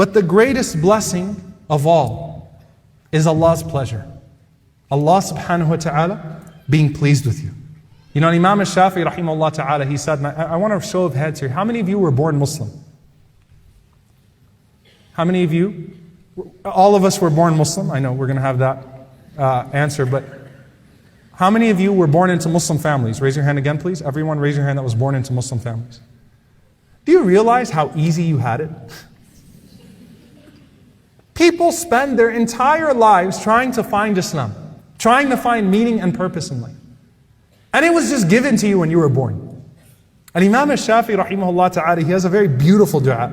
But the greatest blessing of all is Allah's pleasure. Allah subhanahu wa ta'ala being pleased with you. You know, Imam al-Shafi'i rahimahullah ta'ala, he said, and I want a show of heads here. How many of you were born Muslim? How many of you? All of us were born Muslim. I know we're going to have that answer, but how many of you were born into Muslim families? Raise your hand again, please. Everyone raise your hand that was born into Muslim families. Do you realize how easy you had it? People spend their entire lives trying to find Islam, trying to find meaning and purpose in life. And it was just given to you when you were born. And Imam al-Shafi'i rahimahullah ta'ala, he has a very beautiful dua.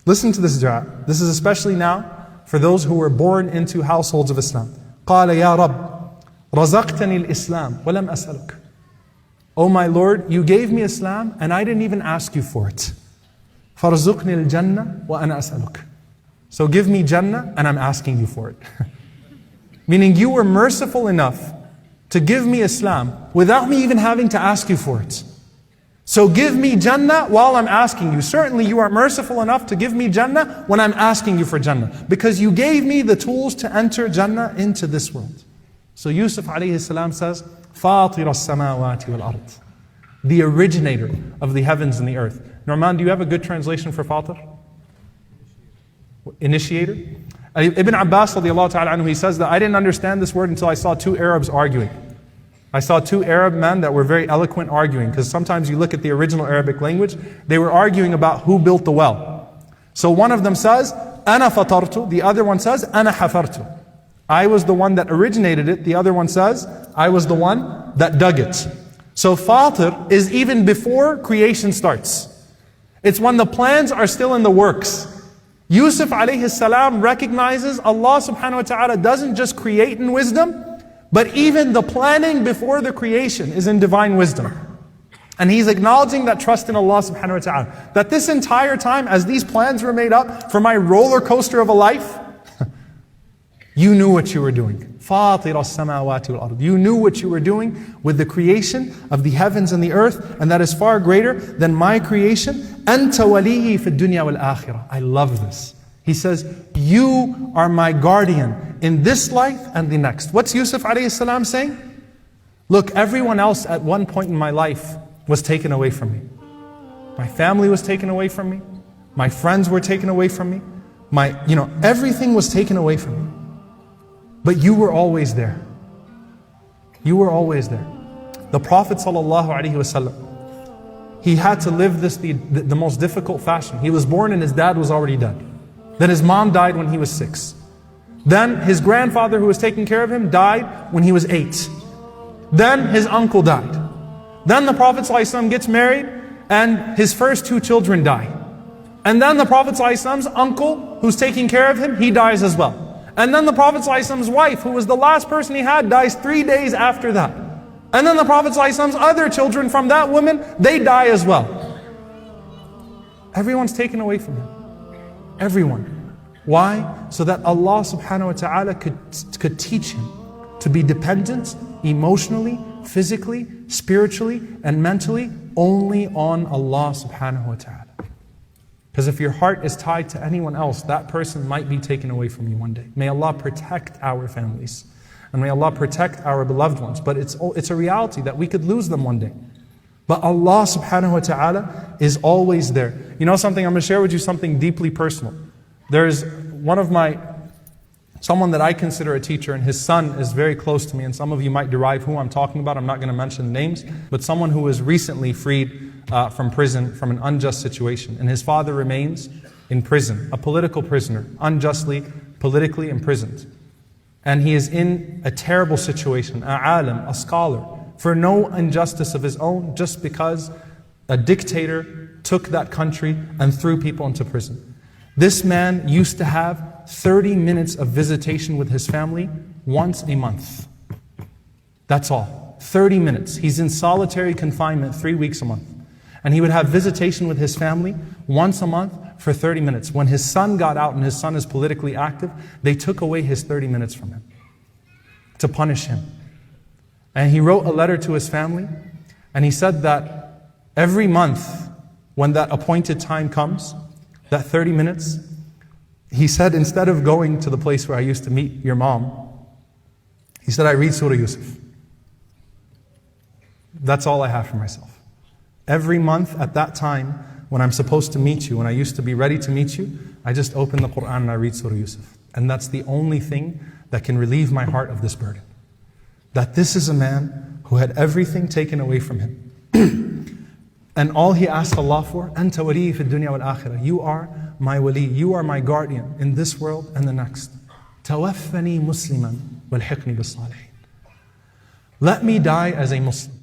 Listen to this dua. This is especially now for those who were born into households of Islam. قال يا رب رزقتني الإسلام ولم أسألك. Oh my Lord, you gave me Islam and I didn't even ask you for it. فارزقني الجنة وأنا أسألك. So give me Jannah and I'm asking you for it. Meaning you were merciful enough to give me Islam without me even having to ask you for it. So give me Jannah while I'm asking you. Certainly you are merciful enough to give me Jannah when I'm asking you for Jannah. Because you gave me the tools to enter Jannah into this world. So Yusuf alayhi salam says, فَاطِرَ السَّمَاوَاتِ وَالْأَرْضِ. The originator of the heavens and the earth. Norman, do you have a good translation for Fatir? Initiator? Ibn Abbas radiallahu ta'ala anhu, he says that I didn't understand this word until I saw two Arabs arguing. I saw two Arab men that were very eloquent arguing, because sometimes you look at the original Arabic language, they were arguing about who built the well. So one of them says, أَنَا فَطَرْتُ. The other one says, أَنَا حَفَرْتُ. I was the one that originated it. The other one says, I was the one that dug it. So Fatir is even before creation starts. It's when the plans are still in the works. Yusuf alayhi salam recognizes Allah subhanahu wa ta'ala doesn't just create in wisdom, but even the planning before the creation is in divine wisdom. And he's acknowledging that trust in Allah subhanahu wa ta'ala. That this entire time, as these plans were made up for my roller coaster of a life, you knew what you were doing. فَاطِرَ السَّمَاوَاتِ وَالْأَرْضِ. You knew what you were doing with the creation of the heavens and the earth, and that is far greater than my creation. أَنْتَ وَلِيِّي فِي الدُّنْيَا وَالْآخِرَةِ. I love this. He says, you are my guardian in this life and the next. What's Yusuf alayhi salam saying? Look, everyone else at one point in my life was taken away from me. My family was taken away from me. My friends were taken away from me. Everything was taken away from me. But you were always there. You were always there. The Prophet ﷺ, he had to live this the most difficult fashion. He was born and his dad was already dead. Then his mom died when he was 6. Then his grandfather who was taking care of him died when he was 8. Then his uncle died. Then the Prophet ﷺ gets married and his first 2 children die. And then the Prophet ﷺ's uncle who's taking care of him, he dies as well. And then the Prophet ﷺ's wife, who was the last person he had, dies 3 days after that. And then the Prophet ﷺ's other children from that woman, they die as well. Everyone's taken away from him. Everyone. Why? So that Allah subhanahu wa ta'ala could teach him to be dependent emotionally, physically, spiritually, and mentally only on Allah subhanahu wa ta'ala. Because if your heart is tied to anyone else, that person might be taken away from you one day. May Allah protect our families. And may Allah protect our beloved ones. But it's a reality that we could lose them one day. But Allah subhanahu wa ta'ala is always there. You know something, I'm going to share with you something deeply personal. There's someone that I consider a teacher, and his son is very close to me, and some of you might derive who I'm talking about. I'm not going to mention names, but someone who was recently freed from prison from an unjust situation. And his father remains in prison, a political prisoner, unjustly, politically imprisoned. And he is in a terrible situation, a alim, a scholar, for no injustice of his own, just because a dictator took that country and threw people into prison. This man used to have 30 minutes of visitation with his family once a month. That's all. 30 minutes. He's in solitary confinement 3 weeks a month. And he would have visitation with his family once a month for 30 minutes. When his son got out, and his son is politically active, they took away his 30 minutes from him to punish him. And he wrote a letter to his family, and he said that every month when that appointed time comes, that 30 minutes, he said, instead of going to the place where I used to meet your mom, he said, I read Surah Yusuf. That's all I have for myself. Every month at that time, when I'm supposed to meet you, when I used to be ready to meet you, I just open the Quran and I read Surah Yusuf. And that's the only thing that can relieve my heart of this burden. That this is a man who had everything taken away from him. And all he asked Allah for, أَنْتَ وَلِيِّي فِي الدُّنْيَا وَالْآخِرَةِ. You are my wali, you are my guardian in this world and the next. تَوَفَّنِي مُسْلِمًا وَالْحِقْنِي بِالصَّالِحِينَ. Let me die as a Muslim.